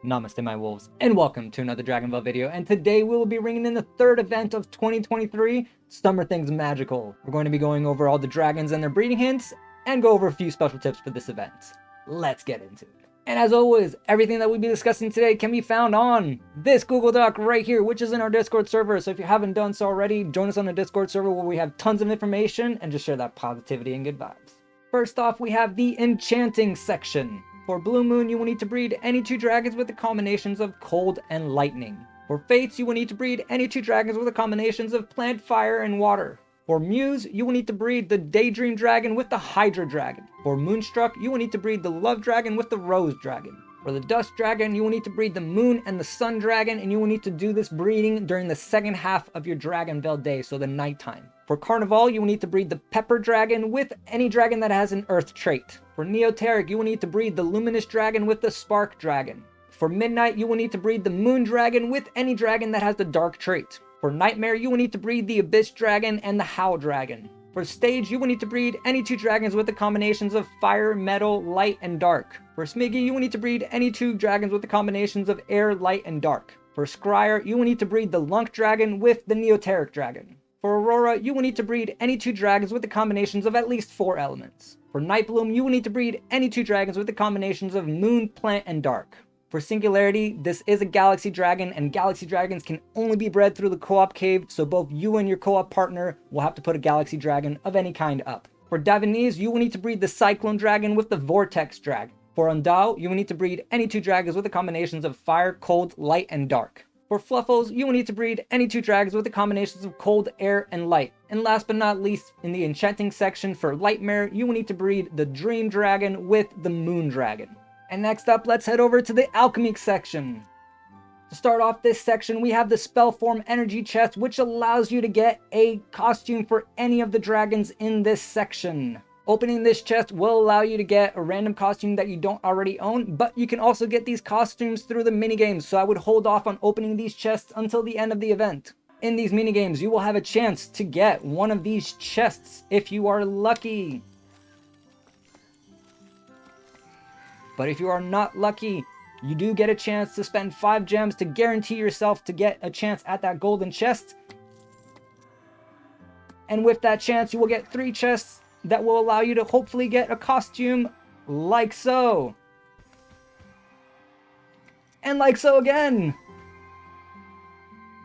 Namaste my wolves, and welcome to another DragonVale video, and today we will be bringing in the third event of 2023, Summerthings Magical. We're going to be going over all the dragons and their breeding hints, and go over a few special tips for this event. Let's get into it. And as always, everything that we'll be discussing today can be found on this Google Doc right here, which is in our Discord server, so if you haven't done so already, join us on the Discord server where we have tons of information, and just share that positivity and good vibes. First off, we have the Enchanting Section. For Blue Moon, you will need to breed any two dragons with the combinations of Cold and Lightning. For Fates, you will need to breed any two dragons with the combinations of Plant, Fire, and Water. For Muse, you will need to breed the Daydream Dragon with the Hydra Dragon. For Moonstruck, you will need to breed the Love Dragon with the Rose Dragon. For the Dust Dragon, you will need to breed the Moon and the Sun Dragon, and you will need to do this breeding during the second half of your DragonVale day, so the nighttime. For Carnival, you will need to breed the Pepper Dragon with any dragon that has an Earth trait. For Neoteric, you will need to breed the Luminous Dragon with the Spark Dragon. For Midnight, you will need to breed the Moon Dragon with any dragon that has the Dark trait. For Nightmare, you will need to breed the Abyss Dragon and the Howl Dragon. For Stage, you will need to breed any two dragons with the combinations of Fire, Metal, Light, and Dark. For Smiggy, you will need to breed any two dragons with the combinations of Air, Light, and Dark. For Scryer, you will need to breed the Lunk Dragon with the Neoteric Dragon. For Aurora, you will need to breed any two dragons with the combinations of at least 4 elements. For Nightbloom, you will need to breed any two dragons with the combinations of Moon, Plant, and Dark. For Singularity, this is a Galaxy Dragon, and Galaxy Dragons can only be bred through the co-op cave, so both you and your co-op partner will have to put a Galaxy Dragon of any kind up. For Davenese, you will need to breed the Cyclone Dragon with the Vortex Dragon. For Undao, you will need to breed any two dragons with the combinations of Fire, Cold, Light, and Dark. For Fluffles, you will need to breed any two dragons with the combinations of Cold, Air, and Light. And last but not least, in the Enchanting Section for Lightmare, you will need to breed the Dream Dragon with the Moon Dragon. And next up, let's head over to the Alchemy Section. To start off this section, we have the Spellform Energy Chest, which allows you to get a costume for any of the dragons in this section. Opening this chest will allow you to get a random costume that you don't already own, but you can also get these costumes through the minigames, so I would hold off on opening these chests until the end of the event. In these minigames, you will have a chance to get one of these chests if you are lucky. But if you are not lucky, you do get a chance to spend 5 gems to guarantee yourself to get a chance at that golden chest. And with that chance, you will get 3 chests that will allow you to hopefully get a costume like so. And like so again.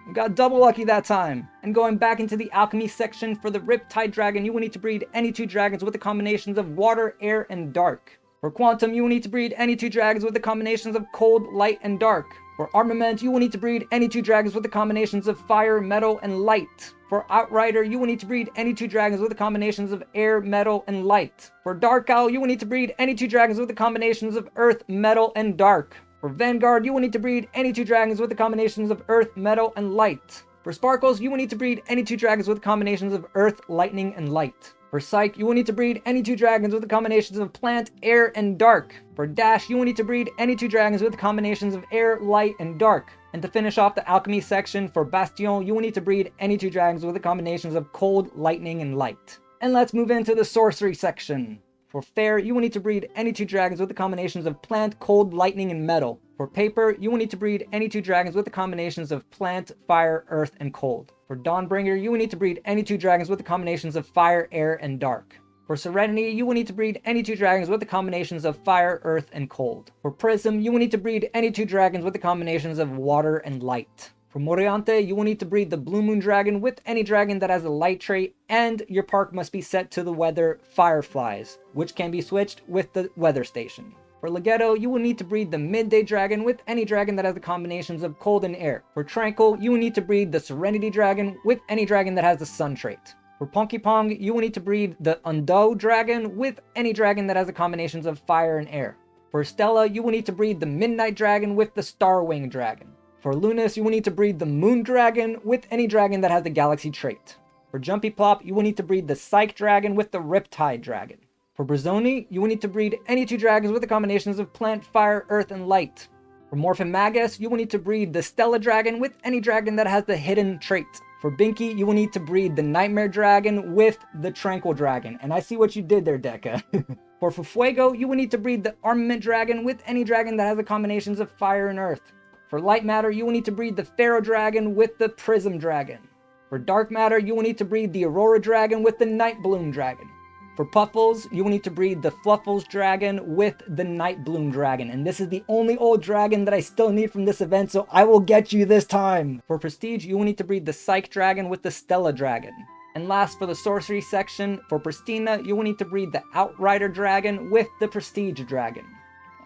We got double lucky that time. And going back into the Alchemy Section for the Riptide Dragon, you will need to breed any two dragons with the combinations of Water, Air, and Dark. For Quantum, you will need to breed any two dragons with the combinations of Cold, Light, and Dark. For Armament, you will need to breed any two dragons with the combinations of Fire, Metal, and Light. For Outrider, you will need to breed any two dragons with the combinations of Air, Metal, and Light. For Dark Owl, you will need to breed any two dragons with the combinations of Earth, Metal, and Dark. For Vanguard, you will need to breed any two dragons with the combinations of Earth, Metal, and Light. For Sparkles, you will need to breed any two dragons with the combinations of Earth, Lightning, and Light. For Psyche, you will need to breed any two dragons with the combinations of Plant, Air, and Dark. For Dash, you will need to breed any two dragons with the combinations of Air, Light, and Dark. And to finish off the Alchemy Section, for Bastion, you will need to breed any two dragons with the combinations of Cold, Lightning, and Light. And let's move into the Sorcery Section. For Fair, you will need to breed any two dragons with the combinations of Plant, Cold, Lightning, and Metal. For Paper, you will need to breed any two dragons with the combinations of Plant, Fire, Earth, and Cold. For Dawnbringer, you will need to breed any two dragons with the combinations of Fire, Air, and Dark. For Serenity, you will need to breed any two dragons with the combinations of Fire, Earth, and Cold. For Prism, you will need to breed any two dragons with the combinations of Water and Light. For Moriante, you will need to breed the Blue Moon Dragon with any dragon that has a light trait, and your park must be set to the weather Fireflies, which can be switched with the weather station. For Legetto, you will need to breed the Midday Dragon with any dragon that has the combinations of Cold and Air. For Tranquil, you will need to breed the Serenity Dragon with any dragon that has the Sun trait. For Ponky Pong, you will need to breed the Undo Dragon with any dragon that has the combinations of Fire and Air. For Stella, you will need to breed the Midnight Dragon with the Starwing Dragon. For Lunas, you will need to breed the Moon Dragon with any dragon that has the Galaxy trait. For Jumpy Plop, you will need to breed the Psyche Dragon with the Riptide Dragon. For Brazoni, you will need to breed any two dragons with the combinations of Plant, Fire, Earth, and Light. For Morphin Magus, you will need to breed the Stella Dragon with any dragon that has the hidden trait. For Binky, you will need to breed the Nightmare Dragon with the Tranquil Dragon. And I see what you did there, Deca. For Fuego, you will need to breed the Armament Dragon with any dragon that has the combinations of fire and earth. For Light Matter, you will need to breed the Pharaoh Dragon with the Prism Dragon. For Dark Matter, you will need to breed the Aurora Dragon with the Night Bloom Dragon. For Puffles, you will need to breed the Fluffles Dragon with the Night Bloom Dragon. And this is the only old dragon that I still need from this event, so I will get you this time. For Prestige, you will need to breed the Psyche Dragon with the Stella Dragon. And last, for the Sorcery Section, for Pristina, you will need to breed the Outrider Dragon with the Prestige Dragon.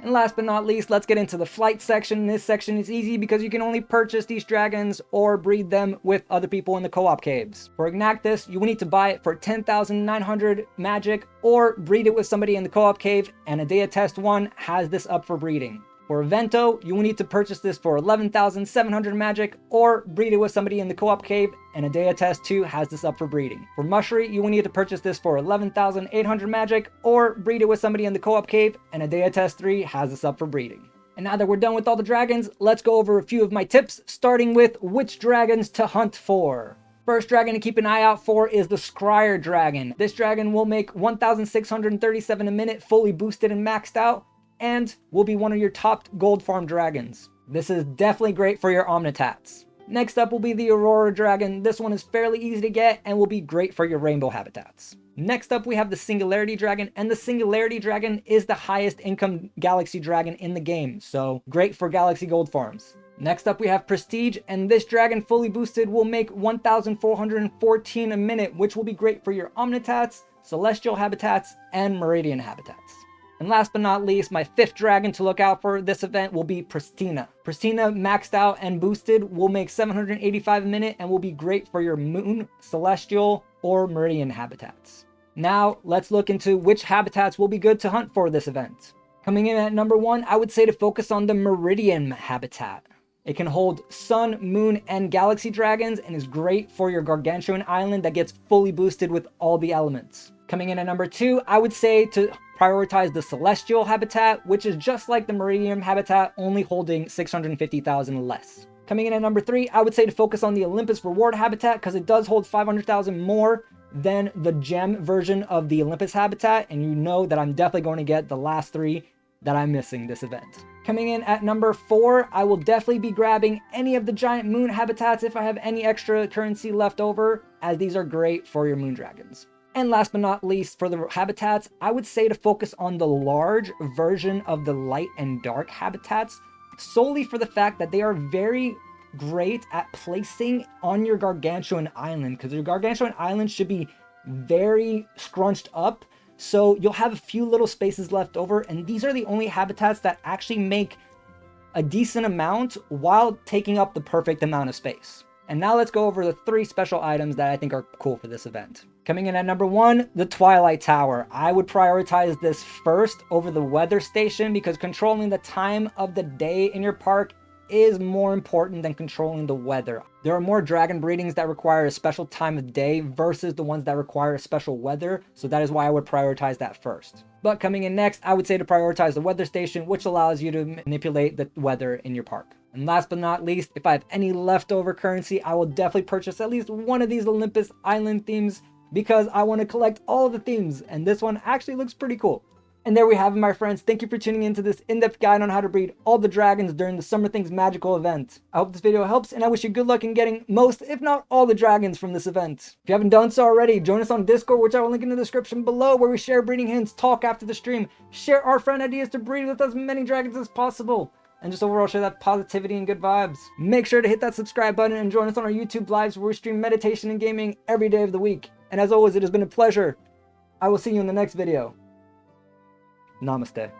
And last but not least, let's get into the Flight Section. This section is easy because you can only purchase these dragons or breed them with other people in the co-op caves. For Ignactus, you will need to buy it for 10,900 magic or breed it with somebody in the co-op cave, and Adea Test 1 has this up for breeding. For Evento, you will need to purchase this for 11,700 magic or breed it with somebody in the co-op cave, and Adea Test 2 has this up for breeding. For Mushery, you will need to purchase this for 11,800 magic or breed it with somebody in the co-op cave, and Adea Test 3 has this up for breeding. And now that we're done with all the dragons, let's go over a few of my tips, starting with which dragons to hunt for. First dragon to keep an eye out for is the Scryer Dragon. This dragon will make 1,637 a minute, fully boosted and maxed out, and will be one of your top gold farm dragons. This is definitely great for your Omnitats. Next up will be the Aurora Dragon. This one is fairly easy to get and will be great for your rainbow habitats. Next up we have the Singularity Dragon, and the Singularity Dragon is the highest income galaxy dragon in the game, so great for galaxy gold farms. Next up we have Prestige, and this dragon fully boosted will make 1,414 a minute, which will be great for your Omnitats, Celestial habitats, and Meridian habitats. And last but not least, my fifth dragon to look out for this event will be Pristina. Pristina, maxed out and boosted, will make 785 a minute and will be great for your Moon, Celestial, or Meridian habitats. Now, let's look into which habitats will be good to hunt for this event. Coming in at number 1, I would say to focus on the Meridian habitat. It can hold Sun, Moon, and Galaxy dragons and is great for your Gargantuan Island that gets fully boosted with all the elements. Coming in at number 2, I would say to prioritize the Celestial habitat, which is just like the Meridian habitat, only holding 650,000 less. Coming in at number 3, I would say to focus on the Olympus Reward habitat because it does hold 500,000 more than the gem version of the Olympus habitat, and you know that I'm definitely going to get the last 3 that I'm missing this event. Coming in at number 4, I will definitely be grabbing any of the giant moon habitats if I have any extra currency left over, as these are great for your moon dragons. And last but not least, for the habitats, I would say to focus on the large version of the light and dark habitats, solely for the fact that they are very great at placing on your Gargantuan Island, because your Gargantuan Island should be very scrunched up, so you'll have a few little spaces left over, and these are the only habitats that actually make a decent amount while taking up the perfect amount of space. And now let's go over the 3 special items that I think are cool for this event. Coming in at number 1, the Twilight Tower. I would prioritize this first over the Weather Station because controlling the time of the day in your park is more important than controlling the weather. There are more dragon breedings that require a special time of day versus the ones that require a special weather, so that is why I would prioritize that first. But coming in next, I would say to prioritize the Weather Station, which allows you to manipulate the weather in your park. And last but not least, if I have any leftover currency, I will definitely purchase at least one of these Olympus Island themes because I want to collect all of the themes, and this one actually looks pretty cool. And there we have it, my friends. Thank you for tuning into this in-depth guide on how to breed all the dragons during the Summerthings Magical event. I hope this video helps, and I wish you good luck in getting most, if not all, the dragons from this event. If you haven't done so already, join us on Discord, which I will link in the description below, where we share breeding hints, talk after the stream, share our friend ideas to breed with as many dragons as possible, and just overall share that positivity and good vibes. Make sure to hit that subscribe button and join us on our YouTube lives, where we stream meditation and gaming every day of the week. And as always, it has been a pleasure. I will see you in the next video. Namaste.